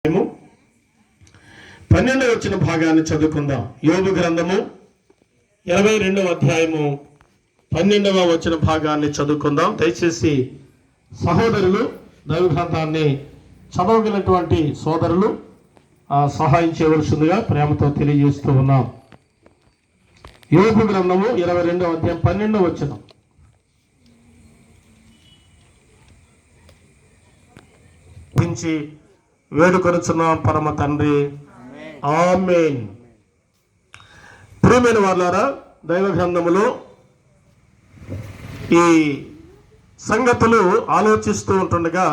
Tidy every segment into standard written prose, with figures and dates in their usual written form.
12వ వచ్చిన భాగాన్ని చదువుకుందాం. యోబు గ్రంథము 22వ అధ్యాయము 12వ వచ్చిన భాగాన్ని చదువుకుందాం. దయచేసి సహోదరులు దైవ గ్రంథాన్ని చదవగలిగినటువంటి సోదరులు సహాయం చేయవలసిందిగా ప్రేమతో తెలియజేస్తూ ఉన్నాం. యోబు గ్రంథము 22వ అధ్యాయం 12వ వచనం. వేడుకొనుచున్నాం పరమ తండ్రి, ఆమేన్. ప్రియమైన వాళ్ళారా, దైవ గ్రంథములో ఈ సంగతులు ఆలోచిస్తూ ఉంటుండగా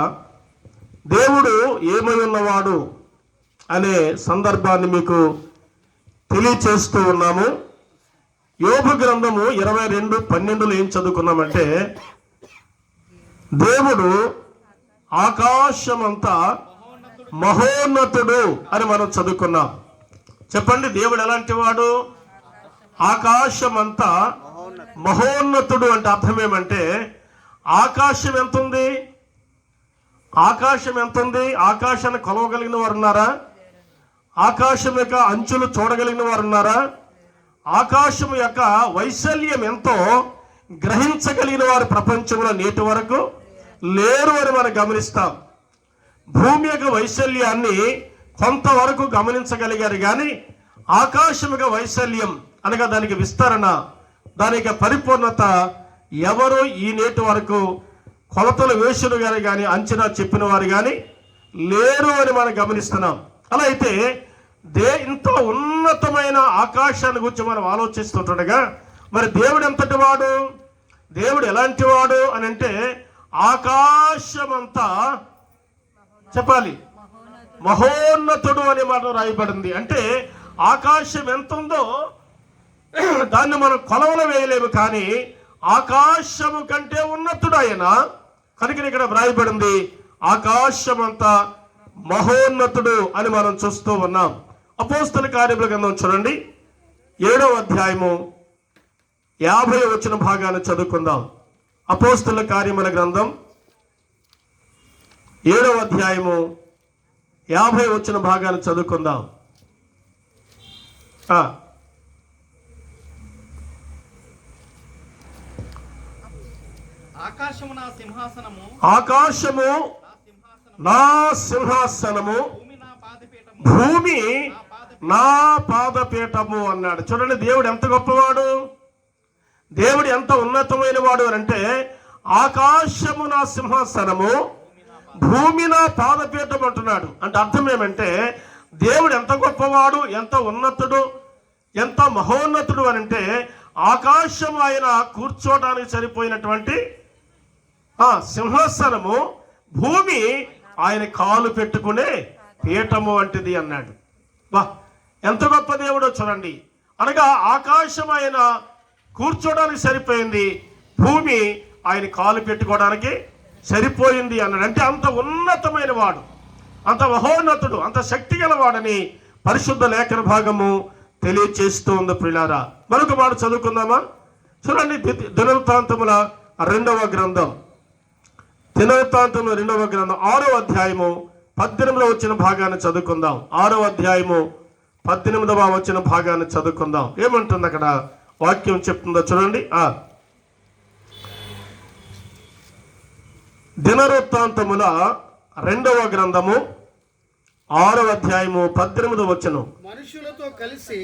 దేవుడు ఏమై ఉన్నవాడు అనే సందర్భాన్ని మీకు తెలియచేస్తూ ఉన్నాము. యోబు గ్రంథము 22:12 ఏం చదువుకున్నామంటే, దేవుడు ఆకాశమంతా మహోన్నతుడు అని మనం చదువుకున్నాం. చెప్పండి, దేవుడు ఎలాంటి వాడు? ఆకాశమంతా మహోన్నతుడు అంటే అర్థం ఏమంటే, ఆకాశం ఎంత ఉంది? ఆకాశం ఎంత ఉంది? ఆకాశాన్ని కొలవగలిగిన వారు ఉన్నారా? ఆకాశం యొక్క అంచులు చూడగలిగిన వారు ఉన్నారా? ఆకాశం యొక్క వైశాల్యం ఎంతో గ్రహించగలిగిన వారు ప్రపంచంలో నేటి వరకు లేరు అని మనం గమనిస్తాం. భూమి యొక్క వైశాల్యాన్ని కొంతవరకు గమనించగలిగారు, కానీ ఆకాశం యొక్క వైశాల్యం అనగా దానికి విస్తరణ, దానికి పరిపూర్ణత ఎవరు ఈ నేటి వరకు కొలతలు వేసిన గారు కానీ అంచనా చెప్పిన వారు కానీ లేరు అని మనం గమనిస్తున్నాం. అలా అయితే ఇంత ఉన్నతమైన ఆకాశాన్ని గురించి మనం ఆలోచిస్తుండగా, మరి దేవుడు ఎంతటి వాడు? దేవుడు ఎలాంటి వాడు అని అంటే, ఆకాశమంతా చెప్పాలి మహోన్నతుడు అనే మాట రాయబడింది. అంటే ఆకాశం ఎంత ఉందో దాన్ని మనం కొలవలు వేయలేము, కానీ ఆకాశము కంటే ఉన్నతుడు ఆయన. కనుక ఇక్కడ రాయబడింది ఆకాశమంతా మహోన్నతుడు అని మనం చూస్తూ ఉన్నాం. అపోస్తల కార్యముల గ్రంథం చూడండి, 7వ అధ్యాయము 50వ వచ్చిన భాగాన్ని చదువుకుందాం. అపోస్తల కార్యముల గ్రంథం 7వ అధ్యాయము 50వ వచ్చిన భాగాన్ని చదువుకుందాం. ఆకాశము నా సింహాసనము, ఆకాశము నా సింహాసనము, భూమి నా పాదపీఠము అన్నాడు. చూడండి, దేవుడు ఎంత గొప్పవాడు, దేవుడు ఎంత ఉన్నతమైన వాడు అని అంటే, ఆకాశము నా సింహాసనము, భూమి నా పాదపీఠం అంటున్నాడు. అంటే అర్థం ఏమంటే, దేవుడు ఎంత గొప్పవాడు, ఎంత ఉన్నతుడు, ఎంత మహోన్నతుడు అని అంటే, ఆకాశం ఆయన కూర్చోటానికి సరిపోయినటువంటి సింహాసనము, భూమి ఆయన కాలు పెట్టుకునే పీఠము వంటిది అన్నాడు. బా, ఎంత గొప్ప దేవుడో చూడండి. అనగా ఆకాశం ఆయన కూర్చోడానికి సరిపోయింది, భూమి ఆయన కాలు పెట్టుకోవడానికి సరిపోయింది అన్నాడు. అంటే అంత ఉన్నతమైన వాడు, అంత మహోన్నతుడు, అంత శక్తి గలవాడని పరిశుద్ధ లేఖన భాగము తెలియచేస్తూ ఉంది. ప్రియులారా, మరొక మాట చదువుకుందామా? చూడండి, దినవృత్తాంతముల 2వ గ్రంథం, దినవృత్తాంతముల 2వ గ్రంథం 6వ అధ్యాయము 18వ వచ్చిన భాగాన్ని చదువుకుందాం. 6వ అధ్యాయము 18వ వచ్చిన భాగాన్ని చదువుకుందాం. ఏమంటుంది అక్కడ వాక్యం చెప్తుందో చూడండి. దినవృత్తాంతముల 2వ గ్రంథము 6వ అధ్యాయము 18వ వచనం. మనుషులతో కలిసి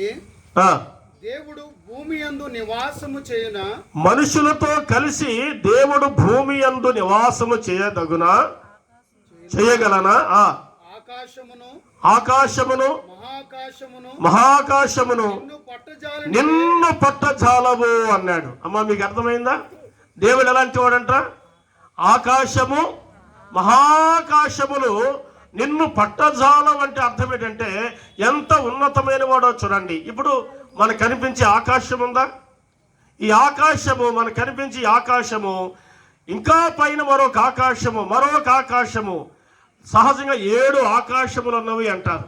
దేవుడు భూమి యందు నివాసము చేయున, మనుషులతో కలిసి దేవుడు భూమి యందు నివాసము చేయదగునా, చేయగలనా? ఆకాశమును ఆకాశమును మహాకాశమును నిన్ను పట్టజాలవు అన్నాడు. అమ్మా, మీకు అర్థమైందా? దేవుడు ఎలాంటి వాడంట? ఆకాశము మహాకాశములు నిన్ను పట్టజాలం అంటే అర్థం ఏంటంటే, ఎంత ఉన్నతమైన వాడో చూడండి. ఇప్పుడు మనకు కనిపించే ఆకాశం ఉందా? ఈ ఆకాశము, మనకు కనిపించే ఆకాశము, ఇంకా పైన మరొక ఆకాశము, మరొక ఆకాశము, సహజంగా 7 ఆకాశములు ఉన్నవి అంటారు.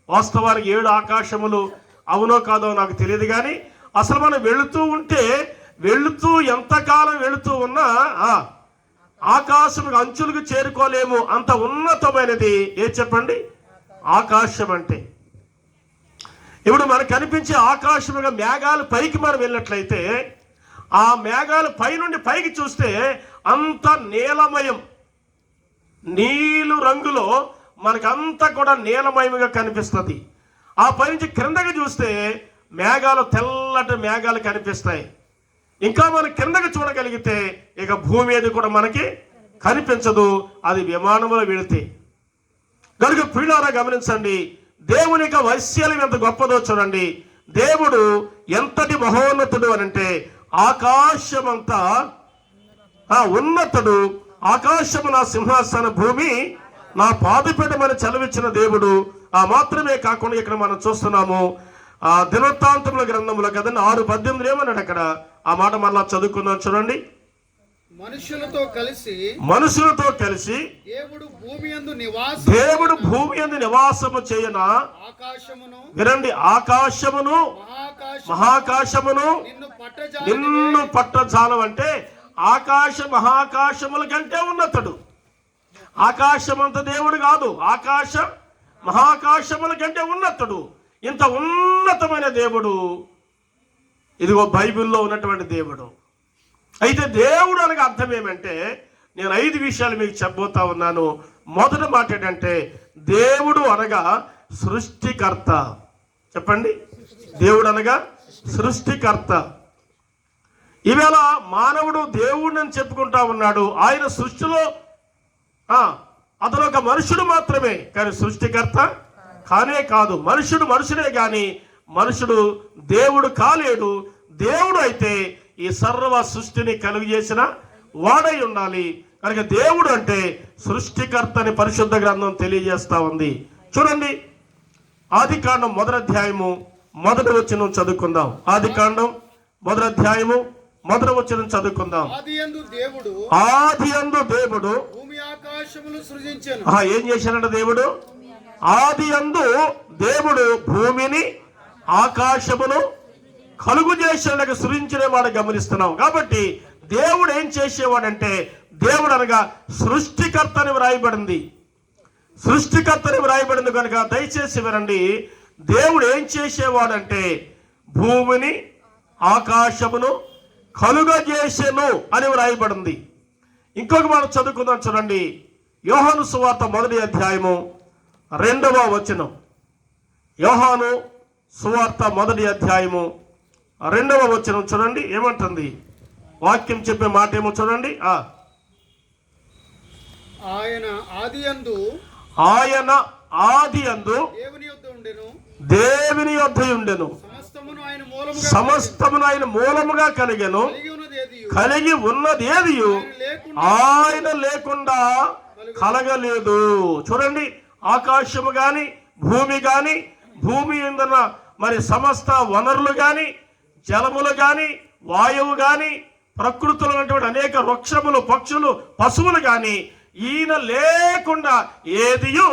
వాస్తవానికి 7 ఆకాశములు అవునో కాదో నాకు తెలియదు, కానీ అసలు మనం వెళుతూ ఎంతకాలం వెళుతూ ఉన్నా ఆకాశం అంచులకు చేరుకోలేము, అంత ఉన్నతమైనది ఏ చెప్పండి? ఆకాశం అంటే. ఇప్పుడు మనకు కనిపించే ఆకాశముగా మేఘాలు పైకి మనం వెళ్ళినట్లయితే ఆ మేఘాలు పైనుండి పైకి చూస్తే అంత నీలమయం, నీలు రంగులో మనకంతా కూడా నీలమయముగా కనిపిస్తుంది. ఆ పైనుంచి క్రిందకి చూస్తే మేఘాలు, తెల్లటి మేఘాలు కనిపిస్తాయి. ఇంకా మనం కిందకి చూడగలిగితే ఇక భూమి ఏది కూడా మనకి కనిపించదు, అది విమానంలో వెళితే. కనుక ప్రియులారా గమనించండి, దేవుని యొక్క వైశాల్యం ఎంత గొప్పదో చూడండి. దేవుడు ఎంతటి మహోన్నతుడు అనంటే ఆకాశమంతా ఉన్నతుడు. ఆకాశము నా సింహాసన, భూమి నా పాదపీఠమని చలవిచ్చిన దేవుడు. ఆ మాత్రమే కాకుండా ఇక్కడ మనం చూస్తున్నాము దినవృత్తాంతముల గ్రంథంలో కదండి 6:18 ఏమన్నాడు అక్కడ. ఆ మాట మళ్ళా చదువుకుందాం చూడండి. మనుషులతో కలిసి దేవుడు భూమి యందు నివాసము చేయన వినండి, ఆకాశమును మహాకాశమును నిన్ను పట్టజాలం అంటే ఆకాశ మహాకాశముల కంటే ఉన్నతుడు. ఆకాశమంత దేవుడు కాదు, ఆకాశ మహాకాశముల కంటే ఉన్నతుడు. ఇంత ఉన్నతమైన దేవుడు ఇదిగో బైబిల్లో ఉన్నటువంటి దేవుడు. అయితే దేవుడు అనగా అర్థం ఏమంటే నేను 5 విషయాలు మీకు చెప్పబోతా ఉన్నాను. మొదటి మాట ఏంటంటే దేవుడు అనగా సృష్టికర్త. చెప్పండి, దేవుడు అనగా సృష్టికర్త. ఈవేళ మానవుడు దేవుడు అని చెప్పుకుంటా ఉన్నాడు. ఆయన సృష్టిలో అతను ఒక మనుషుడు మాత్రమే, కానీ సృష్టికర్త కానే కాదు. మనుషుడు మనుషుడే కానీ మనుషుడు దేవుడు కాలేడు. దేవుడు అయితే ఈ సర్వ సృష్టిని కలుగు చేసిన వాడై ఉండాలి. కనుక దేవుడు అంటే సృష్టికర్తని పరిశుద్ధ గ్రంథం తెలియజేస్తా ఉంది. చూడండి, ఆదికాండం 1వ అధ్యాయము 1వ వచనం చదువుకుందాం. ఆదికాండం 1వ అధ్యాయము 1వ వచనం చదువుకుందాం. ఆదియందు దేవుడు భూమి ఆకాశములు సృజించెను. ఏం చేశాడంట దేవుడు? ఆదియందు దేవుడు భూమిని ఆకాశమును కలుగు చేసేలాగా సృజించిన వాడు గమనిస్తున్నాం. కాబట్టి దేవుడు ఏం చేసేవాడంటే దేవుడు అనగా సృష్టికర్తని వ్రాయబడింది. సృష్టికర్తని వ్రాయబడింది కనుక దయచేసి వినండి. దేవుడు ఏం చేసేవాడంటే భూమిని ఆకాశమును కలుగజేసెను అని వ్రాయబడింది. ఇంకొక మాట చదువుకుందాం చూడండి. యోహాను సువార్త 1వ అధ్యాయము 2వ వచనం. యోహాను సువార్త 1వ అధ్యాయము 2వ వచనం చూడండి ఏమంటుంది. వాక్యం చెప్పే మాట ఏమో చూడండి. ఆయన ఆదియందు దేవుని యొద్ద ఉండెను, సమస్తమును ఆయన మూలముగా కలిగెను, కలిగి ఉన్నది ఏది ఆయన లేకుండా కలగలేదు. చూడండి, ఆకాశము గాని భూమి గాని భూమి ఎందున్న మరి సమస్త వనరులు గాని జలములు గాని వాయువు గాని ప్రకృతిలో ఉన్నటువంటి అనేక వృక్షములు పక్షులు పశువులు గాని ఈయన లేకుండా ఏదియు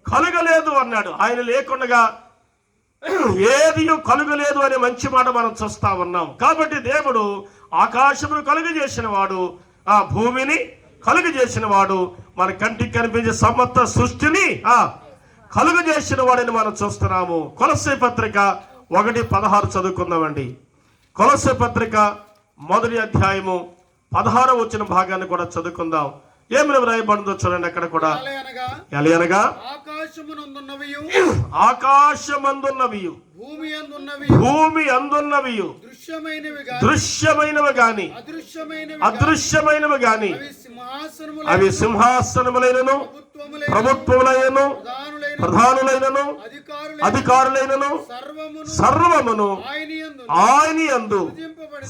కలుగలేదు అన్నాడు. ఆయన లేకుండా ఏదియు కలుగలేదు అనే మంచి మాట మనం చూస్తా ఉన్నాం. కాబట్టి దేవుడు ఆకాశమును కలుగు చేసిన వాడు, ఆ భూమిని కలుగు చేసిన వాడు, మన కంటికి కనిపించే సమస్త సృష్టిని కలుగు చేసిన వాడిని మనం చూస్తున్నాము. కొలస్సీ పత్రిక 1:16 చదువుకుందామండి. కొలస్సీ పత్రిక 1వ అధ్యాయము 16వ వచన భాగాన్ని కూడా చదువుకుందాం. ఏమి వ్రాయబడిందో చూడండి. అక్కడ కూడా ఎలయనగా ఆకాశమందున్నవియు భూమి అందున్నవియు దృశ్యమైనవి గాని అదృశ్యమైనవి గాని అవి సింహాసనములైనను ప్రభుత్వములైనను ప్రధానులైనను అధికారులైనను సర్వమును ఆయన యందు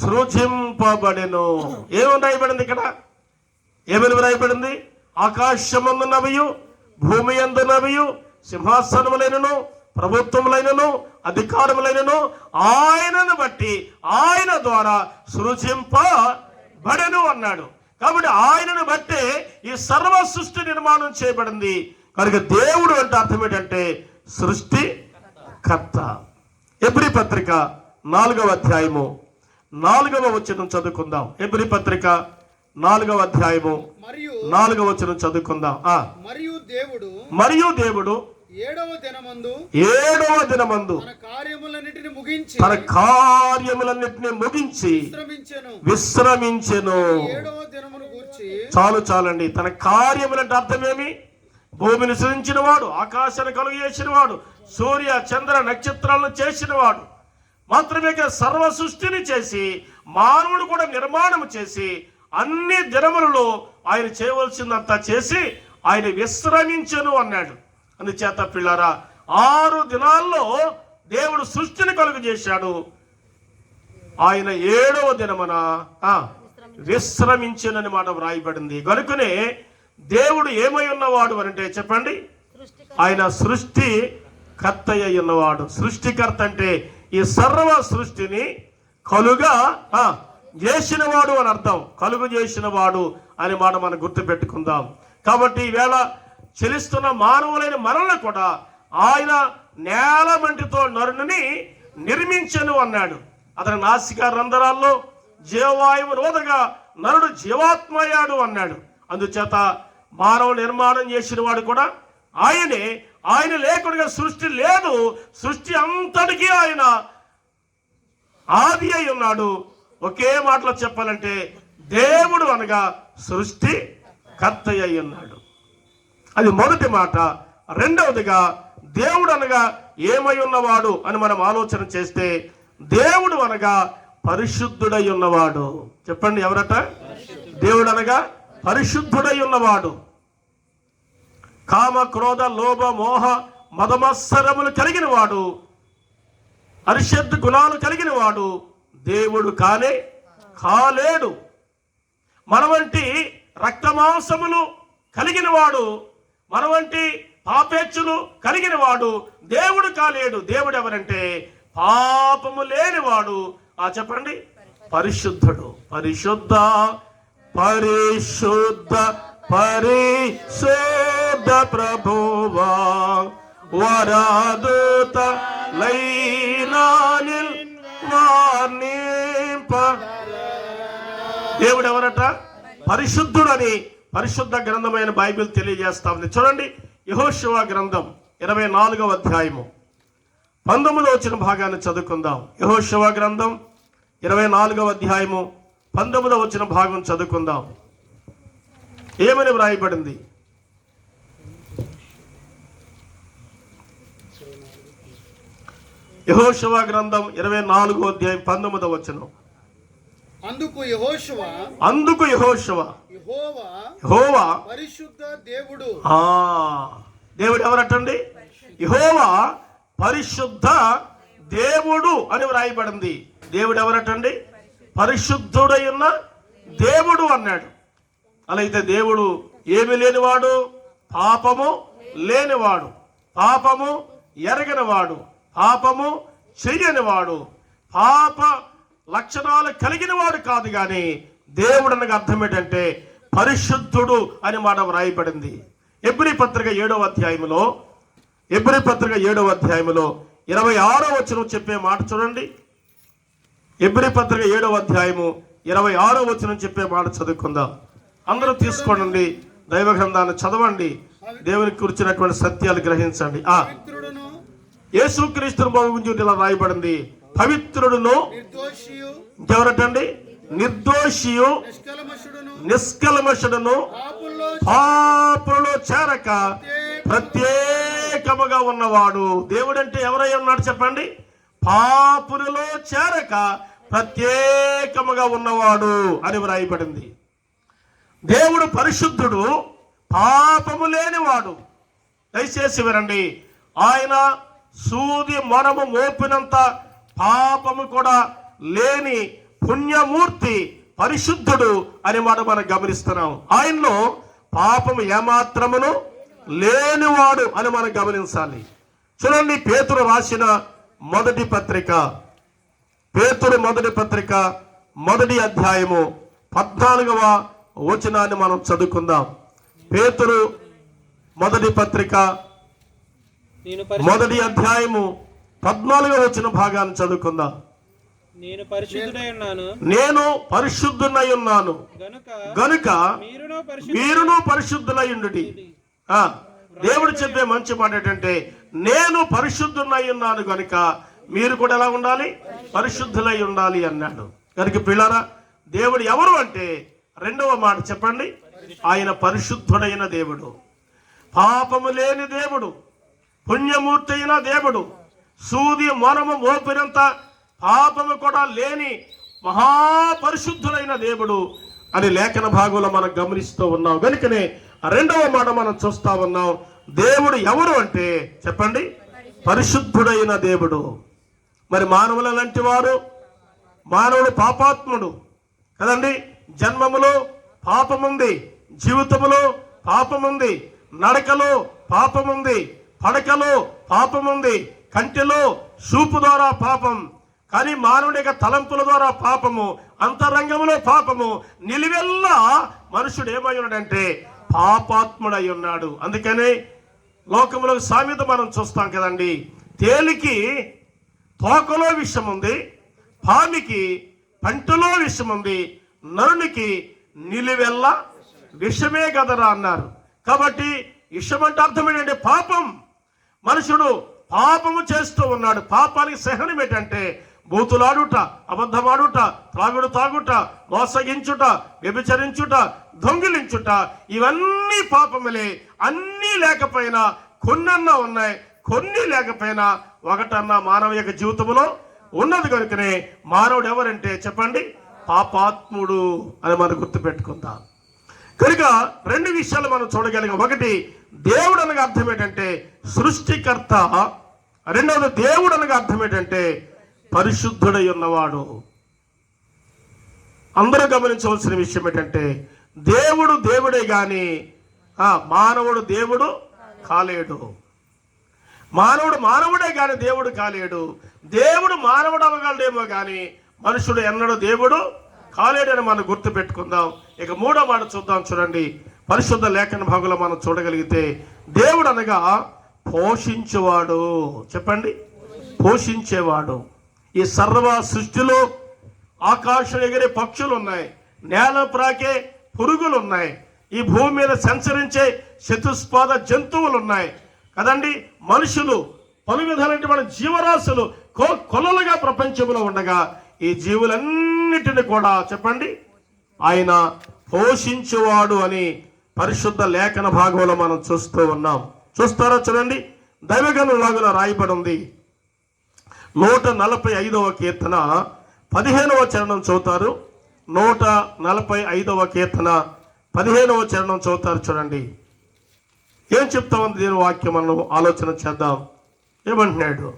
సృజింపబడెను. ఏమని రాయబడింది ఇక్కడ? ఏమని రాయబడింది? ఆకాశమందున్నవియు భూమి అందున్నవియు సింహాసనములైనను ప్రభుత్వములైనను అధికారములైనను ఆయనను బట్టి ఆయన ద్వారా సృజింపబడెను అన్నాడు. కాబట్టి ఆయనను బట్టే ఈ సర్వ సృష్టి నిర్మాణం చేయబడింది. కనుక దేవుడు అంటే అర్థం ఏంటంటే సృష్టికర్త. ఎబ్రీ పత్రిక 4వ అధ్యాయము 4వ వచనం చదువుకుందాం. ఎబ్రీ పత్రిక 4వ అధ్యాయము 4వ వచనం చదువుకుందాం. మరియు దేవుడు ఏడవ దినమందు తన కార్యములన్నిటిని ముగించి విశ్రమించెను. ఏడవ దినమును గూర్చి చాలండి. తన కార్యములంటే అర్థమేమి? భూమిని సృజించిన వాడు, ఆకాశాన్ని కలుగు చేసిన వాడు, సూర్య చంద్ర నక్షత్రాలను చేసిన వాడు మాత్రమే సర్వ సృష్టిని చేసి మానవుడు కూడా నిర్మాణం చేసి అన్ని దినములలో ఆయన చేయవలసిందంతా చేసి ఆయన విశ్రమించెను అన్నాడు. అందుచేత పిల్లారా, 6 దినాల్లో దేవుడు సృష్టిని కలుగు చేశాడు. ఆయన 7వ దినమున విశ్రమించెనని మాట వ్రాయబడింది. కనుకనే దేవుడు ఏమై ఉన్నవాడు అంటే చెప్పండి, ఆయన సృష్టి కర్త అయి ఉన్నవాడు. సృష్టికర్త అంటే ఈ సర్వ సృష్టిని కలుగా చేసినవాడు అని అర్థం. కలుగు చేసినవాడు అనే మాట మనం గుర్తు పెట్టుకుందాం. కాబట్టి ఈవేళ చెలిస్తున్న మానవులైన మనల్ని కూడా ఆయన నేల మంటితో నరుని నిర్మించను అన్నాడు. అతని నాసికా రంధ్రాల్లో జీవవాయువు రోదగా నరుడు జీవాత్మయ్యాడు అన్నాడు. అందుచేత మానవ నిర్మాణం చేసిన వాడు కూడా ఆయనే. ఆయన లేకుండా సృష్టి లేదు. సృష్టి అంతటికీ ఆయన ఆది అయి ఉన్నాడు. ఒకే మాటలో చెప్పాలంటే దేవుడు అనగా సృష్టి కర్త అయి ఉన్నాడు. అది మొదటి మాట. రెండవదిగా దేవుడు అనగా ఏమై ఉన్నవాడు అని మనం ఆలోచన చేస్తే దేవుడు అనగా పరిశుద్ధుడై ఉన్నవాడు. చెప్పండి, ఎవరట? దేవుడు అనగా పరిశుద్ధుడై ఉన్నవాడు. కామ క్రోధ లోభ మోహ మదమత్సరములు కలిగిన వాడు, అరిషద్ గుణాలు కలిగిన వాడు దేవుడు కాలేడు. మన వంటి రక్తమాంసములు కలిగిన వాడు, మన వంటి పాపేచ్చులు కలిగిన వాడు దేవుడు కాలేడు. దేవుడు ఎవరంటే పాపము లేనివాడు. చెప్పండి, పరిశుద్ధుడు. పరిశుద్ధ పరిశుద్ధ పరిశుద్ధ ప్రభువా వరాదూత లైనానిల్ వార్నింప. దేవుడు ఎవరట? పరిశుద్ధుడని పరిశుద్ధ గ్రంథమైన బైబిల్ తెలియజేస్తా ఉంది. చూడండి, యెహోషువ గ్రంథం 24వ అధ్యాయము 19వ వచన భాగాన్ని చదువుకుందాం. యెహోషువ గ్రంథం 24వ అధ్యాయము 19వ వచన భాగం చదువుకుందాం. ఏమని వ్రాయబడింది? యెహోషువ గ్రంథం 24వ అధ్యాయం 19వ వచనం. అందుకు యెహోషువ యెహోవా పరిశుద్ధ దేవుడు. దేవుడు ఎవరటండి? యెహోవా పరిశుద్ధ దేవుడు అని వ్రాయబడింది. దేవుడు ఎవరటండి? పరిశుద్ధుడై ఉన్న దేవుడు అన్నాడు. అలా అయితే దేవుడు ఏమి లేనివాడు, పాపము లేనివాడు, పాపము ఎరగనివాడు, పాపము చెయ్యనివాడు, పాప లక్షణాలు కలిగిన వాడు కాదు. కానీ దేవుడు అనగా అర్థం ఏంటంటే పరిశుద్ధుడు అని మాట వ్రాయబడింది. ఎబ్రీ పత్రిక 7వ అధ్యాయములో 26వ వచనం చెప్పే మాట చూడండి. ఎబ్రీ పత్రిక 7వ అధ్యాయము 26వ వచనం చెప్పే మాట చదువుకుందాం. అందరూ తీసుకోండి, దైవ గ్రంథాన్ని చదవండి, దేవునికి కూర్చున్నటువంటి సత్యాలు గ్రహించండి. యేసుక్రీస్తును గురించి ఇలా రాయబడింది, పవిత్రుడును, ఇంకెవరటండి? నిర్దోషియు, నిష్కల్మషుడును, పాపులలో చేరక ప్రత్యేకముగా ఉన్నవాడు. దేవుడు అంటే ఎవరై ఉన్నాడు చెప్పండి? పాపులలో చేరక ప్రత్యేకముగా ఉన్నవాడు అని వ్రాయబడింది. దేవుడు పరిశుద్ధుడు, పాపము లేనివాడు. దయచేసి వినండి, ఆయన సూది మనము మోపినంత పాపము కూడా లేని పుణ్యమూర్తి, పరిశుద్ధుడు అని మనం గమనిస్తున్నాం. ఆయనలో పాపము ఏమాత్రమును లేనివాడు అని మనం గమనించాలి. చూడండి, పేతురు రాసిన మొదటి పత్రిక, మొదటి అధ్యాయము 14వ వచనాన్ని మనం చదువుకుందాం. పేతురు మొదటి పత్రిక మొదటి అధ్యాయము 14వ వచన భాగాన్ని చదువుకుందాం. నేను పరిశుద్ధునై ఉన్నాను గనుక మీరును పరిశుద్ధులై ఉండుడి. దేవుడు చెప్పే మంచి మాట ఏంటంటే, నేను పరిశుద్ధునై ఉన్నాను కనుక మీరు కూడా ఎలా ఉండాలి, పరిశుద్ధులై ఉండాలి అన్నాడు. కనుక పిల్లరా, దేవుడు ఎవరు అంటే రెండవ మాట చెప్పండి, ఆయన పరిశుద్ధుడైన దేవుడు, పాపము లేని దేవుడు, పుణ్యమూర్తి అయిన దేవుడు, సూది మనము మోపినంత పాపము కూడా లేని మహాపరిశుద్ధులైన దేవుడు అని లేఖన భాగంలో మనం గమనిస్తూ ఉన్నాం. కనుకనే రెండవ మాట మనం చూస్తా ఉన్నాం. దేవుడు ఎవరు అంటే చెప్పండి, పరిశుద్ధుడైన దేవుడు. మరి మానవుల లాంటి వారు, మానవుడు పాపాత్ముడు కదండి. జన్మములో పాపముంది, జీవితములో పాపముంది, నడకలో పాపముంది, పడకలో పాపముంది, కంటిలో చూపు ద్వారా పాపం, కానీ మానవుడి యొక్క తలంపుల ద్వారా పాపము, అంతరంగంలో పాపము, నిలువెల్లా మనుషుడు ఏమై ఉన్నాడంటే పాపాత్ముడై ఉన్నాడు. అందుకనే లోకంలో సామెత మనం చూస్తాం కదండి, తేలికి తోకలో విషం ఉంది, పామికి పంటలో విషం ఉంది, నరునికి నిలువెల్లా విషమే కదరా అన్నారు. కాబట్టి విషం అంటే అర్థం ఏంటంటే పాపం. మనుషుడు పాపము చేస్తూ ఉన్నాడు. పాపానికి సహనం ఏంటంటే బూతులాడుట, అబద్ధమాడుట, తాగుట, మోసగించుట, వ్యభిచరించుట, దొంగిలించుట, ఇవన్నీ పాపములే. అన్నీ లేకపోయినా కొన్నన్నా ఉన్నాయి, కొన్ని లేకపోయినా ఒకటన్నా మానవ యొక్క జీవితంలో ఉన్నది. కనుకనే మానవుడు ఎవరంటే చెప్పండి, పాపాత్ముడు అని మనం గుర్తుపెట్టుకుందాం. కనుక రెండు విషయాలు మనం చూడగలిగాం. ఒకటి, దేవుడు అనగా అర్థం ఏంటంటే సృష్టికర్త. రెండవది, దేవుడు అనగా అర్థం ఏంటంటే పరిశుద్ధుడై ఉన్నవాడు. అందరూ గమనించవలసిన విషయం ఏంటంటే దేవుడు దేవుడే గాని మానవుడు దేవుడు కాలేడు. మానవుడు మానవుడే గాని దేవుడు కాలేడు. దేవుడు మానవుడు అవ్వగలడేమో గాని మనుషుడు ఎన్నడూ దేవుడు కాలేడని మనం గుర్తు పెట్టుకుందాం. ఇక మూడో మాట చూద్దాం. చూడండి, పరిశుద్ధ లేఖన భాగంలో మనం చూడగలిగితే దేవుడు అనగా పోషించేవాడు. చెప్పండి, పోషించేవాడు. ఈ సర్వ సృష్టిలో ఆకాశం ఎగిరే పక్షులు ఉన్నాయి, నేల ప్రాకే పురుగులు ఉన్నాయి, ఈ భూమి మీద సంచరించే చతుష్పాద జంతువులు ఉన్నాయి కదండి. మనుషులు, పలు విధాలైనటువంటి జీవరాశులు కొలలుగా ప్రపంచంలో ఉండగా ఈ జీవులన్నిటిని కూడా చెప్పండి ఆయన పోషించేవాడు అని పరిశుద్ధ లేఖన భాగంలో మనం చూస్తూ ఉన్నాం. చూస్తారా? చూడండి, దైవగణంలాగా రాయబడి ఉంది. 145వ కీర్తన 15వ చరణం చదువుతారు. 145వ కీర్తన 15వ చరణం చదువుతారు. చూడండి ఏం చెప్తా ఉంది దీని వాక్యం, మనం ఆలోచన చేద్దాం. ఏమంటున్నాడు?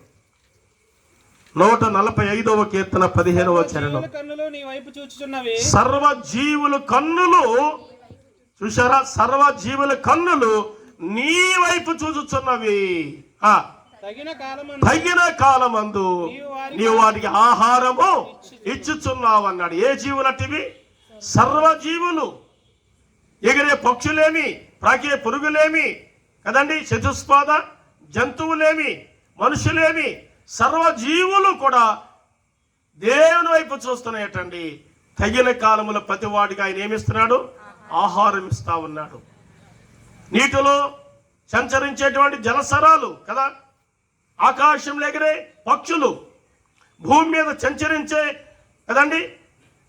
145వ కీర్తన 15వ చరణం. సర్వ జీవుల కన్నులు, చూసారా? సర్వ జీవుల కన్నులు నీ వైపు చూచుచున్నవి. తగిన కాలమందు నీవు వాటికి ఆహారము ఇచ్చుచున్నావు అన్నాడు. ఏ జీవులటివి? సర్వ జీవులు. ఎగిరే పక్షులేమి, ప్రాకే పురుగులేమి కదండి, చతుష్పాద జంతువులేమి, మనుషులేమి, సర్వజీవులు కూడా దేవుని వైపు చూస్తున్నాయటండి. తగిన కాలములో ప్రతి వాడికి ఆయన ఏమిస్తున్నాడు? ఆహారం ఇస్తా ఉన్నాడు. నీటిలో సంచరించేటువంటి జలసరాలు కదా, ఆకాశంలో ఎగిరే పక్షులు, భూమి మీద సంచరించే కదండి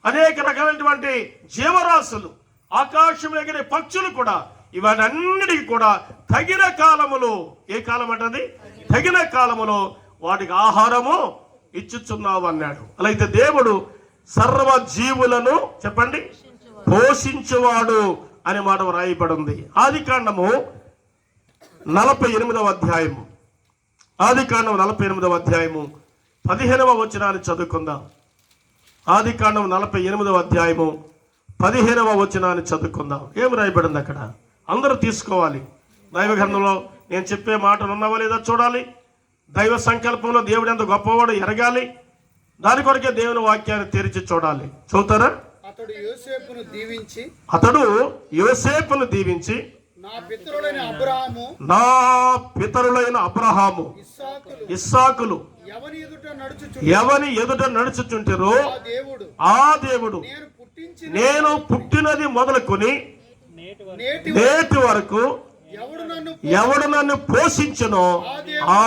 అనేక రకాలైనటువంటి జీవరాశులు, ఆకాశంలో ఎగిరే పక్షులు కూడా, ఇవన్నిటికీ కూడా తగిన కాలములో, ఏ కాలం అంటది? తగిన కాలములో వాటికి ఆహారము ఇచ్చుచున్నావు అన్నాడు. అలా అయితే దేవుడు సర్వ జీవులను చెప్పండి పోషించేవాడు అనే మాట రాయబడి ఉంది. ఆదికాండము 48వ అధ్యాయము, ఆదికాండం 48వ అధ్యాయము 15వ వచనాన్ని చదువుకుందాం. ఆదికాండం 48వ అధ్యాయము 15వ వచనాన్ని చదువుకుందాం. ఏం రాయబడింది అక్కడ? అందరూ తీసుకోవాలి. దైవ గ్రంథంలో నేను చెప్పే మాటలు ఉన్నావా లేదా చూడాలి. దైవ సంకల్పంలో దేవుడు ఎంత గొప్పవాడు ఎరగాలి. దాని కొరకే దేవుని వాక్యాన్ని తెరిచి చూడాలి. చదువుతారా? అతడు యోసేపును దీవించి నా పితరులైన అబ్రహాము ఇస్సాకులు ఎవని ఎదుట నడుచుచుంటారో ఆ దేవుడు నేను పుట్టినది మొదలుకొని నేటి వరకు ఎవడు నన్ను పోషించునో ఆ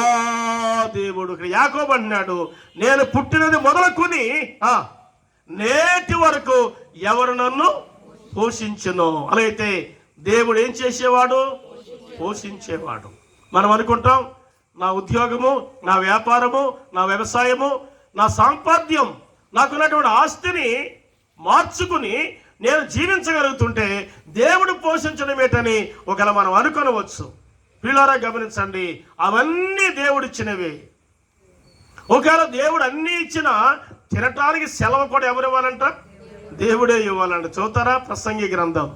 దేవుడు. ఇక్కడ యాకోబు అన్నాడు, నేను పుట్టినది మొదలుకొని నేటి వరకు ఎవరు నన్ను పోషించునో. అలాగైతే దేవుడు ఏం చేసేవాడు? పోషించేవాడు. మనం అనుకుంటాం నా ఉద్యోగము, నా వ్యాపారము, నా వ్యవసాయము, నా సాంపాద్యం, నాకున్నటువంటి ఆస్తిని మార్చుకుని నేను జీవించగలుగుతుంటే దేవుడు పోషించడం ఏంటని ఒకవేళ మనం అనుకొనవచ్చు. పిల్లరా గమనించండి, అవన్నీ దేవుడిచ్చినవే. ఒకవేళ దేవుడు అన్నీ ఇచ్చిన తినటానికి సెలవు కూడా ఎవరు ఇవ్వాలంట? దేవుడే ఇవ్వాలంట. చూస్తారా? ప్రసంగి గ్రంథము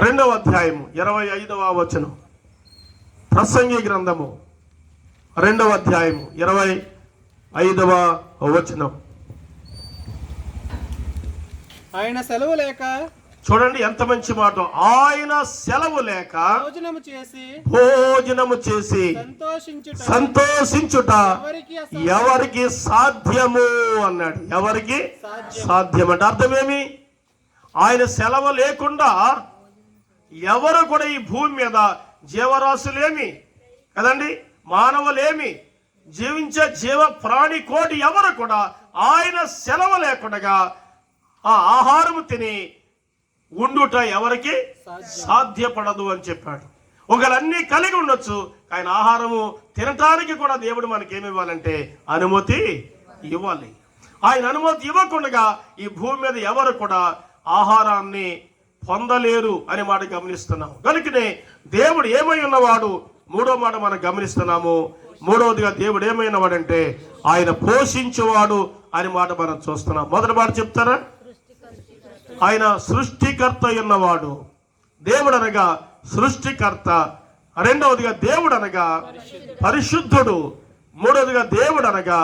2వ అధ్యాయము 25వ వచనం. ప్రసంగి గ్రంథము 2వ అధ్యాయము 25వ వచనం. ఆయన సెలవు లేక, చూడండి ఎంత మంచి మాట. ఆయన సెలవు లేక భోజనము చేసి సంతోషించుట ఎవరికి సాధ్యము అన్నాడు. ఎవరికి సాధ్యం అంటే అర్థమేమి? ఆయన సెలవు లేకుండా ఎవరు కూడా ఈ భూమి మీద జీవరాశులేమి కదండి, మానవులేమి, జీవించే జీవ ప్రాణి కోటి ఎవరు కూడా ఆయన సెలవు లేకుండా ఆ ఆహారము తిని ఉండుట ఎవరికి సాధ్యపడదు అని చెప్పాడు. ఒకవేళ అన్నీ కలిగి ఉండొచ్చు, ఆయన ఆహారము తినటానికి కూడా దేవుడు మనకేమి ఇవ్వాలంటే అనుమతి ఇవ్వాలి. ఆయన అనుమతి ఇవ్వకుండా ఈ భూమి మీద ఎవరు కూడా ఆహారాన్ని పొందలేరు అనే మాట గమనిస్తున్నాము. కనుకనే దేవుడు ఏమై ఉన్నవాడు? 3వ మాట మనం గమనిస్తున్నాము. 3వదిగా దేవుడు ఏమై ఉన్నవాడంటే ఆయన పోషించేవాడు అని మాట మనం చూస్తున్నాం. మొదటి మాట చెప్తారా? ఆయన సృష్టికర్త ఉన్నవాడు. దేవుడు అనగా సృష్టికర్త. 2వదిగా దేవుడు అనగా పరిశుద్ధుడు. 3వదిగా దేవుడు అనగా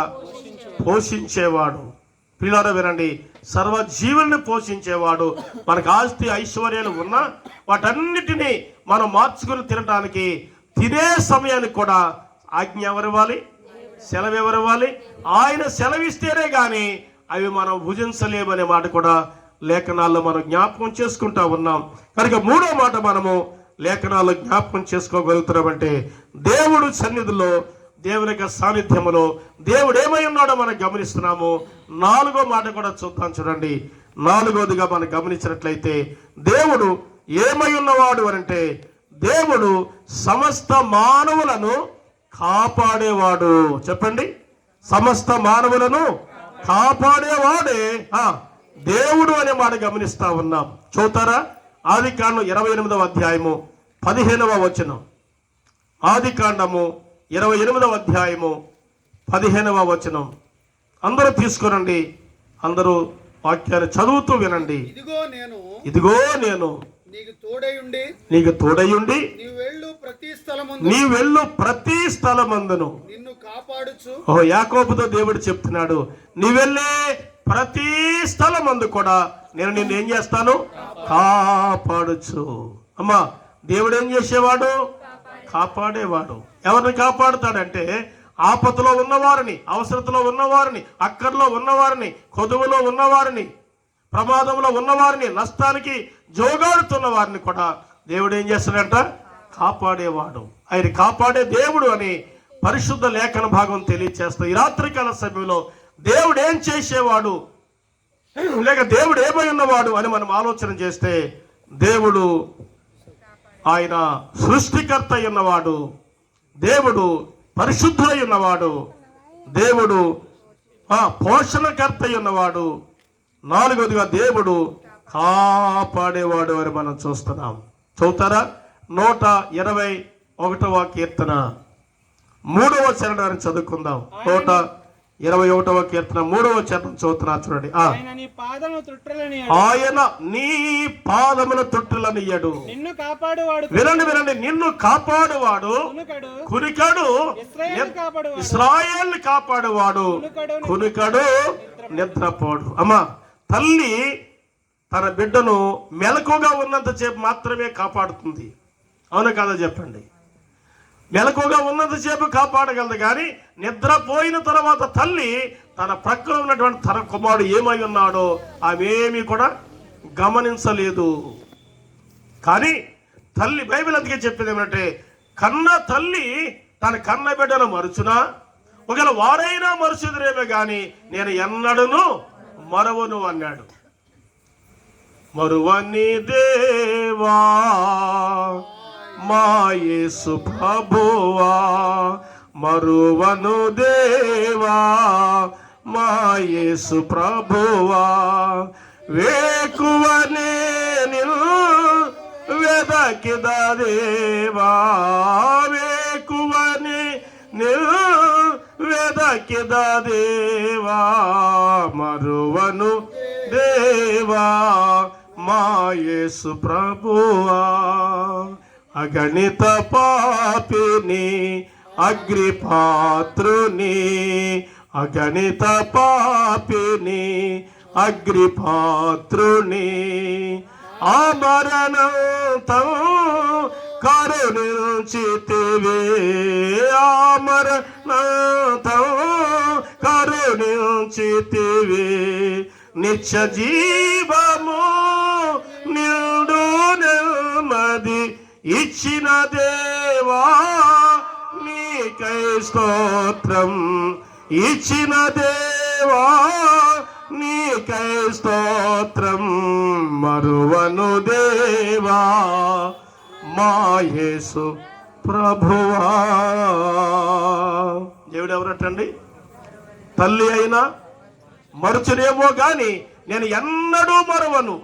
పోషించేవాడు. పిల్లలు వినండి, సర్వజీవుల్ని పోషించేవాడు. మనకు ఆస్తి ఐశ్వర్యాలు ఉన్నా వాటన్నిటినీ మనం మార్చుకుని తినడానికి తినే సమయానికి కూడా ఆజ్ఞ ఎవరివ్వాలి? సెలవు ఎవరివ్వాలి? ఆయన సెలవిస్తేనే కానీ అవి మనం భుజించలేమనే మాట కూడా లేఖనాల్లో మనం జ్ఞాపకం చేసుకుంటా ఉన్నాం. కనుక 3వ మాట మనము లేఖనాల్లో జ్ఞాపకం చేసుకోగలుగుతున్నామంటే దేవుడు సన్నిధిలో, దేవుని యొక్క సాన్నిధ్యములో దేవుడు ఏమై ఉన్నాడో మనం గమనిస్తున్నాము. 4వ మాట కూడా చూద్దాం. చూడండి, 4వదిగా మనం గమనించినట్లయితే దేవుడు ఏమై ఉన్నవాడు అంటే దేవుడు సమస్త మానవులను కాపాడేవాడు. చెప్పండి, సమస్త మానవులను కాపాడేవాడే దేవుడు అనే మాట గమనిస్తా ఉన్నాం. చూతారా? ఆదికాండం 28వ అధ్యాయము 15వ వచనం. ఆదికాండము 28వ అధ్యాయము 15వ వచనం. అందరూ తీసుకురండి, అందరూ వాక్యాన్ని చదువుతూ వినండి. ఇదిగో నేను నీకు తోడయుండి నీ వెళ్ళు ప్రతి స్థలమందును యాకోబుతో దేవుడు చెప్తున్నాడు, నీ వెళ్ళే ప్రతి స్థలమందు కూడా నేను నిన్ను ఏం చేస్తాను? కాపాడుచు. అమ్మా, దేవుడు ఏం చేసేవాడు? కాపాడేవాడు. ఎవరిని కాపాడుతాడంటే ఆపదలో ఉన్నవారిని, అవసరతలో ఉన్నవారిని, అక్కర్లో ఉన్నవారిని, కొదువులో ఉన్నవారిని, ప్రమాదంలో ఉన్నవారిని, నష్టానికి జోగాడుతున్న వారిని కూడా దేవుడు ఏం చేస్తాడంట? కాపాడేవాడు. ఆయన కాపాడే దేవుడు అని పరిశుద్ధ లేఖన భాగం తెలియచేస్తా. ఈ రాత్రికాల సమయంలో దేవుడు ఏం చేసేవాడు లేక దేవుడు ఏమై ఉన్నవాడు అని మనం ఆలోచన చేస్తే దేవుడు ఆయన సృష్టికర్త ఉన్నవాడు, దేవుడు పరిశుద్ధుడై ఉన్నవాడు, దేవుడు పోషణకర్త ఉన్నవాడు, 4వదిగా దేవుడు కాపాడేవాడు అని మనం చూస్తున్నాం. చదువుతారా? 121వ కీర్తన 3వ చరణాన్ని చదువుకుందాం. 121వ కీర్తన 3వ చరణం చదువుతున్నా. చూడండి, ఆయన నీ పాదముల తొట్టులనియ్యడు. వినండి, నిన్ను కాపాడువాడు కునికడు, ఇశ్రాయేలుని కాపాడువాడు కునికడు, నిద్రపోడు. అమ్మా, తల్లి తన బిడ్డను మెలకుగా ఉన్నంత సేపు మాత్రమే కాపాడుతుంది. అవునా కాదా చెప్పండి? మెలకుగా ఉన్నంతసేపు కాపాడగలదు, కానీ నిద్రపోయిన తర్వాత తల్లి తన ప్రక్కన ఉన్నటువంటి తన కుమారుడు ఏమై ఉన్నాడో అవేమీ కూడా గమనించలేదు. కానీ తల్లి, బైబిల్ అందుకే చెప్పేది ఏమంటే, కన్న తల్లి తన కన్న బిడ్డను మరుచునా, ఒకవేళ వారైనా మరుచుదురేమో కానీ నేను ఎన్నడూను మరవను అన్నాడు. మరువని దేవా మా యేసు ప్రభువా, మరువను దేవా మా యేసు ప్రభువా, వేకువనే వెదకిద దేవా, వేకువనే వెదకిద దేవా, మరువను దేవా మా యేసు ప్రభువా. అగణిత పాపిని అగ్నిపాత్రుని, అగణిత పాపిని అగ్నిపాత్రుని, ఆ మరణంతో కరుణించితివే, ఆ మరణంతో కరుణించితివే, నిత్య జీవము నిండు నెమ్మది ఇచ్చిన దేవా నీకై స్తోత్రం, ఇచ్చిన దేవా నీకై స్తోత్రం, మరువను దేవా మా యేసు ప్రభువా. దేవుడు ఎవరటండి? తల్లి అయినా మరుచునేమో కానీ నేను ఎన్నడూ మరవను,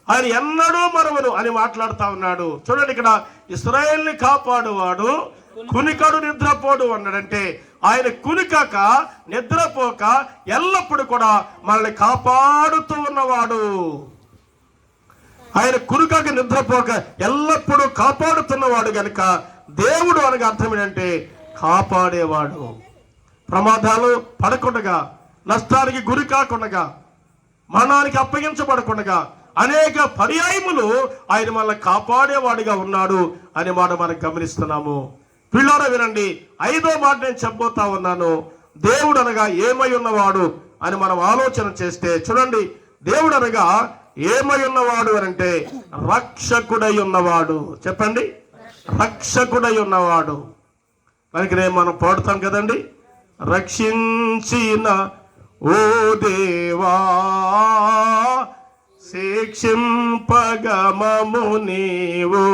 ఆయన ఎన్నడూ మరవను అని మాట్లాడుతా ఉన్నాడు. చూడండి, ఇక్కడ ఇశ్రాయేల్ని కాపాడువాడు కునికడు నిద్రపోడు అన్నాడంటే, ఆయన కునికాక నిద్రపోక ఎల్లప్పుడు కూడా మనల్ని కాపాడుతూ ఉన్నవాడు. ఆయన కునికాక నిద్రపోక ఎల్లప్పుడూ కాపాడుతున్నవాడు గనుక దేవుడు అనగా అర్థం ఏంటంటే కాపాడేవాడు. ప్రమాదాలు పడకుండగా, నష్టానికి గురి కాకుండా, మరణానికి అప్పగించబడకుండా అనేక పర్యాయములు ఆయన మనల్ని కాపాడేవాడిగా ఉన్నాడు అనే మాట మనం గమనిస్తున్నాము. పిల్లరా వినండి, 5వ మాట నేను చెప్పబోతా ఉన్నాను. దేవుడు అనగా ఏమై ఉన్నవాడు అని మనం ఆలోచన చేస్తే చూడండి, దేవుడు అనగా ఏమై ఉన్నవాడు అని అంటే రక్షకుడై ఉన్నవాడు. చెప్పండి, రక్షకుడై ఉన్నవాడు. మనకి రేపు మనం పాడుతాం కదండి, రక్షించిన ఓ దేవా శిక్షింపగమము నీవు,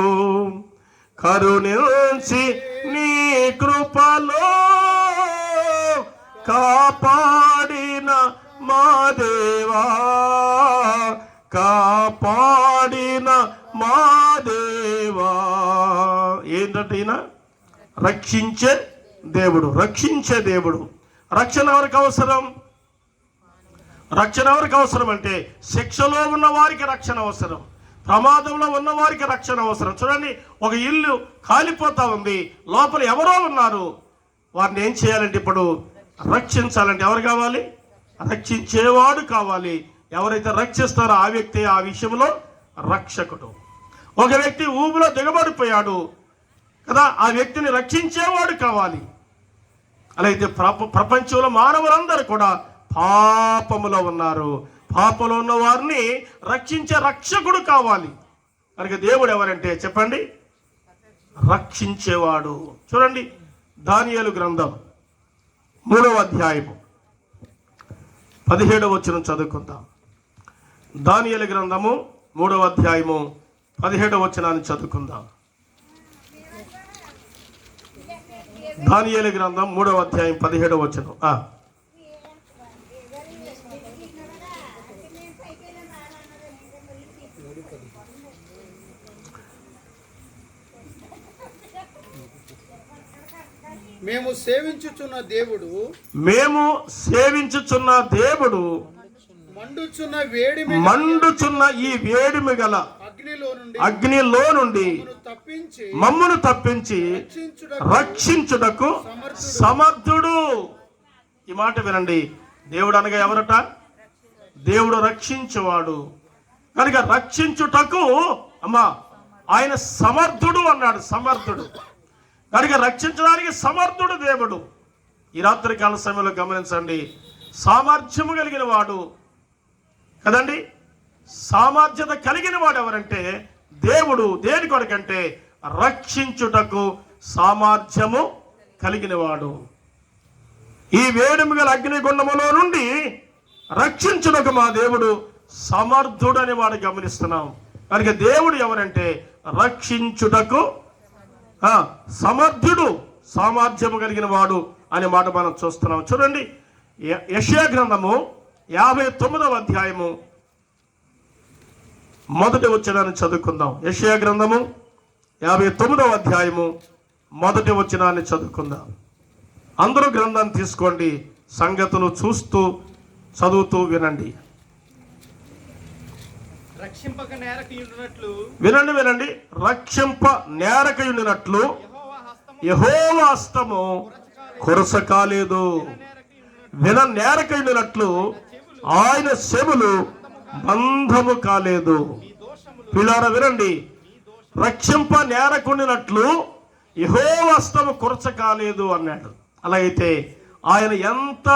కరుణించి నీ కృపలో కాపాడిన మా దేవా, కాపాడిన మా దేవా. ఏంటంటే ఈయన రక్షించే దేవుడు, రక్షించే దేవుడు. రక్షణ ఎవరికి అవసరం? రక్షణ ఎవరికి అవసరం అంటే శిక్షలో ఉన్న వారికి రక్షణ అవసరం, ప్రమాదంలో ఉన్న వారికి రక్షణ అవసరం. చూడండి, ఒక ఇల్లు కాలిపోతా ఉంది, లోపల ఎవరో ఉన్నారు, వారిని ఏం చేయాలంటే ఇప్పుడు రక్షించాలంటే ఎవరు కావాలి? రక్షించేవాడు కావాలి. ఎవరైతే రక్షిస్తారో ఆ వ్యక్తి ఆ విషయంలో రక్షకుడు. ఒక వ్యక్తి ఊబిలో దిగబడిపోయాడు కదా, ఆ వ్యక్తిని రక్షించేవాడు కావాలి. అలా అయితే ప్రపంచంలో మానవులందరూ కూడా పాపములో ఉన్నారు. పాపంలో ఉన్న వారిని రక్షించే రక్షకుడు కావాలి. కనుక దేవుడు ఎవరంటే చెప్పండి, రక్షించేవాడు. చూడండి, దానియేలు గ్రంథం 3వ అధ్యాయము 17వ వచనం చదువుకుందాం. దానియేలు గ్రంథము 3వ అధ్యాయము 17వ వచనాన్ని చదువుకుందాం. దానియేలు గ్రంథం 3వ అధ్యాయం 17వ వచనం. మేము సేవించుచున్న దేవుడు, మేము సేవించుచున్న దేవుడు మండుచున్న ఈ వేడిమి గల అగ్నిలో నుండి మమ్మను తప్పించి రక్షించుటకు సమర్థుడు. ఈ మాట వినండి, దేవుడు అనగా ఎవరట? దేవుడు రక్షించేవాడు కనుక రక్షించుటకు ఆయన సమర్థుడు అన్నాడు. సమర్థుడు కనుక రక్షించడానికి సమర్థుడు దేవుడు. ఈ రాత్రి కాల సమయంలో గమనించండి, సామర్థ్యము కలిగిన వాడు కదండి, సామర్థ్యత కలిగిన వాడు ఎవరంటే దేవుడు. దేని కొరకంటే రక్షించుటకు సామర్థ్యము కలిగిన వాడు. ఈ వేడిమి గల అగ్నిగుండములో నుండి రక్షించుటకు మా దేవుడు సమర్థుడని వాడు గమనిస్తున్నాం. కనుక దేవుడు ఎవరంటే రక్షించుటకు సమర్థుడు, సామర్థ్యము కలిగిన వాడు అనే మాట మనం చూస్తున్నాం. చూడండి, యెషయా గ్రంథము 59వ అధ్యాయము మొదటి వచనాన్ని చదువుకుందాం. యెషయా గ్రంథము 59వ అధ్యాయము మొదటి వచనాన్ని చదువుకుందాం. అందరూ గ్రంథాన్ని తీసుకోండి, సంగతులు చూస్తూ చదువుతూ వినండి. రక్షింపక నేరకయుండునట్లు, వినండి, రక్షింప నేరకయుండినట్లు యెహోవా హస్తము కొరస కాలేదు. నేరకయుండినట్లు ఆయన చెవులు బంధము కాలేదు. పిల్లారా వినండి, రక్షింప నేరకుండినట్లు యెహోవా హస్తము కొరచ కాలేదు అన్నాడు. అలా అయితే ఆయన ఎంత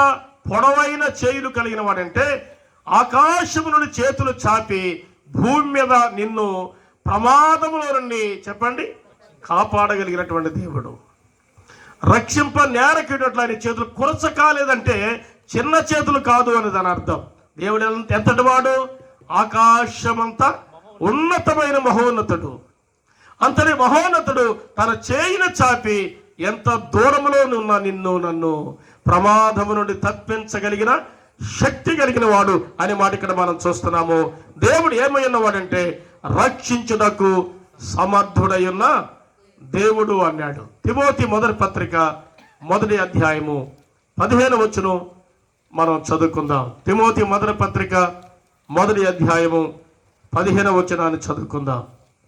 పొడవైన చేతులు కలిగిన వాడంటే ఆకాశము నుండి చేతులు చాపి భూమి మీద నిన్ను ప్రమాదములో నుండి చెప్పండి కాపాడగలిగినటువంటి దేవుడు. రక్షింప నేరకినట్లు ఆయన చేతులు కొరచ కాలేదంటే చిన్న చేతులు కాదు అని దాని అర్థం. దేవుడు ఎంతటి వాడు? ఆకాశమంతా ఉన్నతమైన మహోన్నతుడు. అంతటి మహోన్నతుడు తన చేయిని చాపి ఎంత దూరంలో ఉన్న నిన్ను నన్ను ప్రమాదము నుండి తప్పించగలిగిన శక్తి కలిగిన వాడు అనే మాట ఇక్కడ మనం చూస్తున్నాము. దేవుడు ఏమై ఉన్నవాడంటే రక్షించుటకు సమర్థుడై ఉన్న దేవుడు అన్నాడు. తిమోతి మొదటి పత్రిక 1వ అధ్యాయము 15వ వచనం మనం చదువుకుందాం. తిమోతి మొదటి పత్రిక 1వ అధ్యాయము 15వ వచనాన్ని చదువుకుందాం.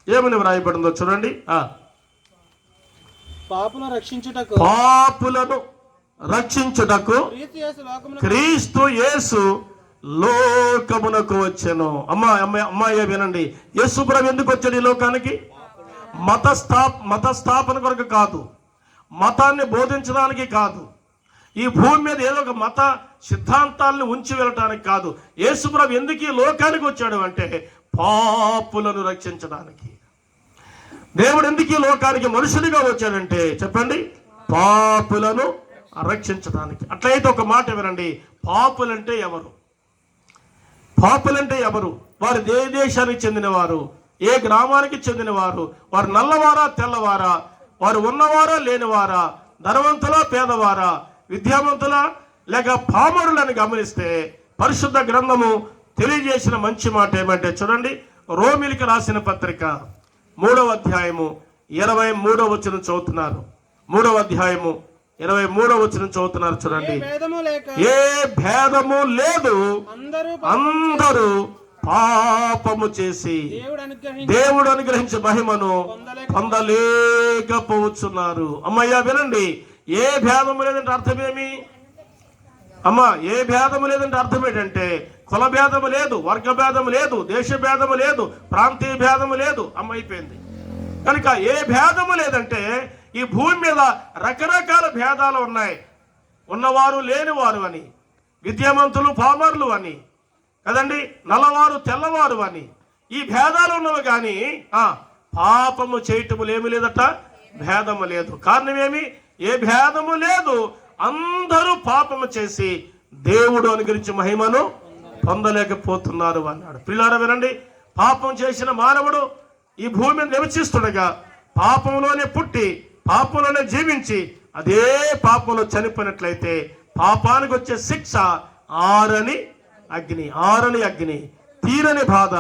ఏమని వ్రాయబడిందో చూడండి. పాపులను రక్షించుటకు క్రీస్తు యేసు లోకమునకు వచ్చెను. అమ్మాయి వినండి, యేసు ప్రభు ఎందుకు వచ్చాడు ఈ లోకానికి? మత స్థాపన కొరకు కాదు, మతాన్ని బోధించడానికి కాదు, ఈ భూమి మీద ఏదో ఒక మత సిద్ధాంతాలను ఉంచి వెళ్ళటానికి కాదు. యేసు ప్రభు ఎందుకు ఈ లోకానికి వచ్చాడు అంటే పాపులను రక్షించడానికి. దేవుడు ఎందుకు ఈ లోకానికి మనుషుడిగా వచ్చాడంటే చెప్పండి, పాపులను రక్షించడానికి. అట్లయితే ఒక మాట వినండి, పాపులంటే ఎవరు? పాపులంటే ఎవరు? వారు ఏ దేశానికి చెందినవారు, ఏ గ్రామానికి చెందినవారు, వారు నల్లవారా తెల్లవారా, వారు ఉన్నవారా లేనివారా, ధనవంతులా పేదవారా, విద్యావంతులా లేక పామరులని గమనిస్తే పరిశుద్ధ గ్రంథము తెలియజేసిన మంచి మాట ఏమంటే చూడండి, రోమిలికి రాసిన పత్రిక 3వ అధ్యాయము 23వ వచనం చదువుతున్నారు. 3వ అధ్యాయము 23వ వచనం చదువుతున్నారు చూడండి. ఏ భేదము లేదు, అందరూ పాపము చేసి దేవుడు అనుగ్రహించే మహిమను పొందలేకపోతున్నారు. అమ్మయ్యా వినండి, ఏ భేదము లేదంటే అర్థమేమి? అమ్మా, ఏ భేదము లేదంటే అర్థం ఏంటంటే కుల భేదము లేదు, వర్గ భేదము లేదు, దేశ భేదము లేదు, ప్రాంతీయ భేదము లేదు. అమ్మ అయిపోయింది. కనుక ఏ భేదము లేదంటే ఈ భూమి మీద రకరకాల భేదాలు ఉన్నాయి. ఉన్నవారు లేనివారు అని, విద్యావంతులు పామరులు అని కదండి, నల్లవారు తెల్లవారు అని ఈ భేదాలు ఉన్నవి. కానీ పాపము చేయటములు ఏమి లేదట, భేదము లేదు. కారణం ఏమి? ఏ భేదము లేదు, అందరూ పాపము చేసి దేవుడు అనుగ్రహించి మహిమను పొందలేకపోతున్నారు అన్నాడు. పిల్లారా వినండి, పాపం చేసిన మానవుడు ఈ భూమి మీద నివసిస్తుండగా పాపంలోనే పుట్టి పాపంలోనే జీవించి అదే పాపంలో చనిపోయినట్లయితే పాపానికి వచ్చే శిక్ష ఆరని అగ్ని, తీరని బాధ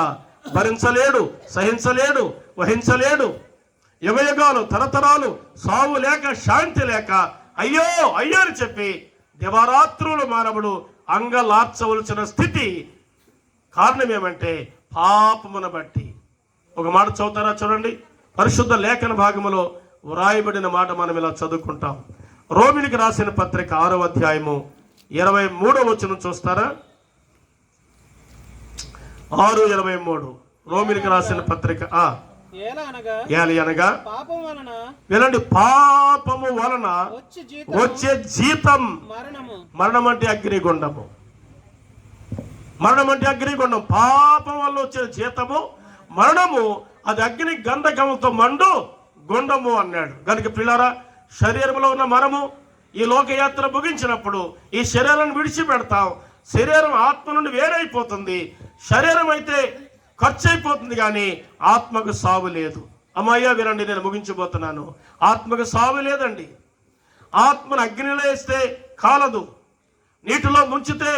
భరించలేడు, సహించలేడు, వహించలేడు. యుగయుగాలు తరతరాలు సావు లేక శాంతి లేక అయ్యో అయ్యో అని చెప్పి దివారాత్రులు మానవుడు అంగలార్చవలసిన స్థితి. కారణం ఏమంటే పాపమును బట్టి. ఒక మాట చదువుతారా చూడండి, పరిశుద్ధ లేఖన భాగములో వ్రాయబడిన మాట మనం ఇలా చదువుకుంటాం. రోమిలికి రాసిన పత్రిక 6వ అధ్యాయము 23వ వచనం చూస్తారా? 6:23 రోమిలికి రాసిన పత్రిక. అనగా వినండి, పాపము వలన వచ్చే జీతం మరణం అంటే అగ్నిగుండము. మరణం అంటే అగ్నిగుండం. పాపం వల్ల వచ్చిన జీతము మరణము, అది అగ్ని గంధకముతో మండు గుండము అన్నాడు. కనుక పిల్లరా, శరీరంలో ఉన్న మనము ఈ లోకయాత్ర ముగించినప్పుడు ఈ శరీరాన్ని విడిచిపెడతాం. శరీరం ఆత్మ నుండి వేరైపోతుంది. శరీరం అయితే ఖర్చు అయిపోతుంది, కానీ ఆత్మకు సావు లేదు. అమ్మయ్య వినండి, నేను ముగించబోతున్నాను. ఆత్మకు సావు లేదండి. ఆత్మను అగ్నిలో వేస్తే కాలదు, నీటిలో ముంచితే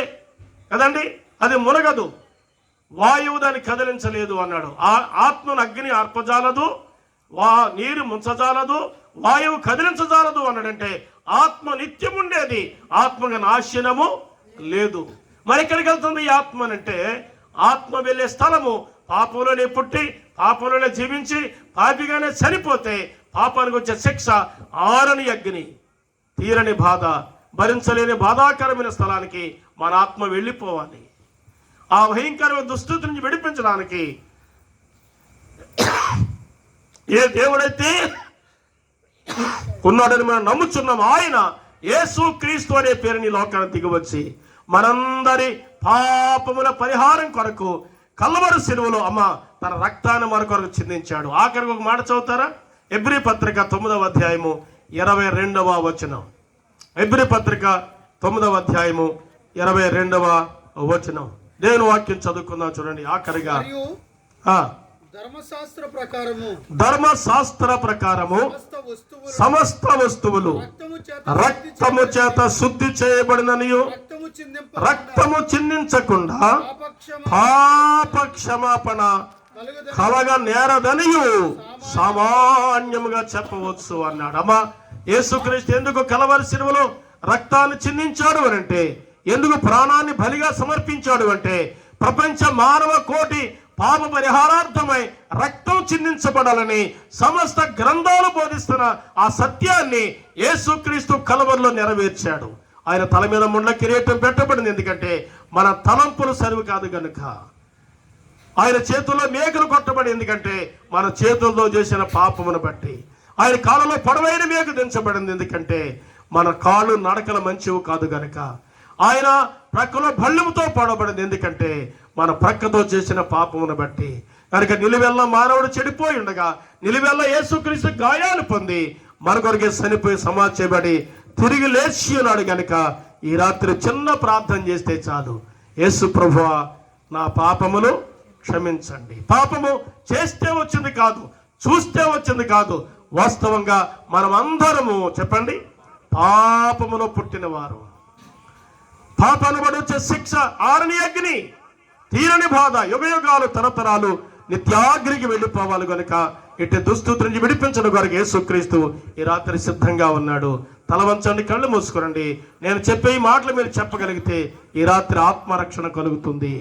కదండి అది మునగదు, వాయువు దాన్ని కదిలించలేదు అన్నాడు. ఆ ఆత్మను అగ్ని అర్పజాలదు, నీరు ముంచజాలదు, వాయువు కదిలించజాలదు అన్నాడంటే ఆత్మ నిత్యం ఉండేది, ఆత్మగా నాశనము లేదు. మరి ఎక్కడికి వెళ్తుంది ఈ ఆత్మ అంటే? ఆత్మ వెళ్ళే స్థలము పాపంలోనే పుట్టి పాపంలోనే జీవించి పాపిగానే చనిపోతే పాపానికి వచ్చే శిక్ష ఆరని అగ్ని, తీరని బాధ, భరించలేని బాధాకరమైన స్థలానికి మన ఆత్మ వెళ్ళిపోవాలి. ఆ భయంకరమైన దుస్థితి నుంచి విడిపించడానికి ఏ దేవుడైతే ఉన్నాడని మనం నమ్ముచున్నాం, ఆయన యేసుక్రీస్తు అనే పేరుని లోకానికి దిగివచ్చి మనందరి పాపముల పరిహారం కొరకు కల్వరి శిలువలో తన రక్తాన్ని మన కొరకు చిందించాడు. ఆఖరికి ఒక మాట చదువుతారా? ఎబ్రీ పత్రిక 9వ అధ్యాయము 22వ వచనం. ఎబ్రీ పత్రిక 9వ అధ్యాయము 22వ వచనం. దేవుని వాక్యం చదువుకుందాం, చూడండి. ఆఖరిగా ధర్మశాస్త్ర ప్రకారము సమస్త వస్తువులు రక్తము చేత శుద్ధి చేయబడిననియు రక్తము చిందించకుండా పాప క్షమాపణ కలగ నేరదనియు సామాన్యముగా చెప్పవచ్చు అన్నాడు. యేసుక్రీస్తు ఎందుకు కలవరి శిలువలో రక్తాన్ని చిందించాడు అని అంటే, ఎందుకు ప్రాణాన్ని బలిగా సమర్పించాడు అంటే, ప్రపంచ మానవ కోటి పాప పరిహారార్థమై రక్తం చిందించబడాలని సమస్త గ్రంథాలు బోధిస్తున్న ఆ సత్యాన్ని యేసుక్రీస్తు కలవరిలో నెరవేర్చాడు. ఆయన తల మీద ముండ్ల కిరీటం పెట్టబడింది, ఎందుకంటే మన తలంపులు సరివి కాదు కనుక. ఆయన చేతుల్లో మేకలు కొట్టబడి, ఎందుకంటే మన చేతులతో చేసిన పాపమును బట్టి. ఆయన కాళ్ళలో పొడవైన మేకు దించబడింది, ఎందుకంటే మన కాళ్ళు నడకలు మంచివి కాదు కనుక. ఆయన ప్రక్కలో భళ్ళముతో పొడవబడింది, ఎందుకంటే మన ప్రక్కతో చేసిన పాపమును బట్టి. కనుక నిలువెల్ల మానవుడు చెడిపోయి ఉండగా నిలువెల్ల యేసుక్రీస్తు గాయాలు పొంది మన కొరకే చనిపోయి సమాధి చేయబడి తిరిగి లేచి ఉన్నాడు. కనుక ఈ రాత్రి చిన్న ప్రార్థన చేస్తే చాలు, యేసు ప్రభువా నా పాపమును క్షమించండి. పాపము చేస్తే వచ్చింది కాదు, చూస్తే వచ్చింది కాదు. వాస్తవంగా మనం అందరము చెప్పండి, పాపములో పుట్టిన వారు. పాపాన్ని బడి వచ్చే శిక్ష ఆరని అగ్ని, తీరని బాధ, యుగయుగాలు తరతరాలు నిత్యాగ్నికి వెళ్ళిపోవాలి. కనుక ఇట్టి దుస్థితి నుంచి విడిపించడం కొరకు యేసుక్రీస్తు ఈ రాత్రి సిద్ధంగా ఉన్నాడు. తల వంచండి, కళ్ళు మూసుకోరండి. నేను చెప్పే ఈ మాటలు మీరు చెప్పగలిగితే ఈ రాత్రి ఆత్మరక్షణ కలుగుతుంది.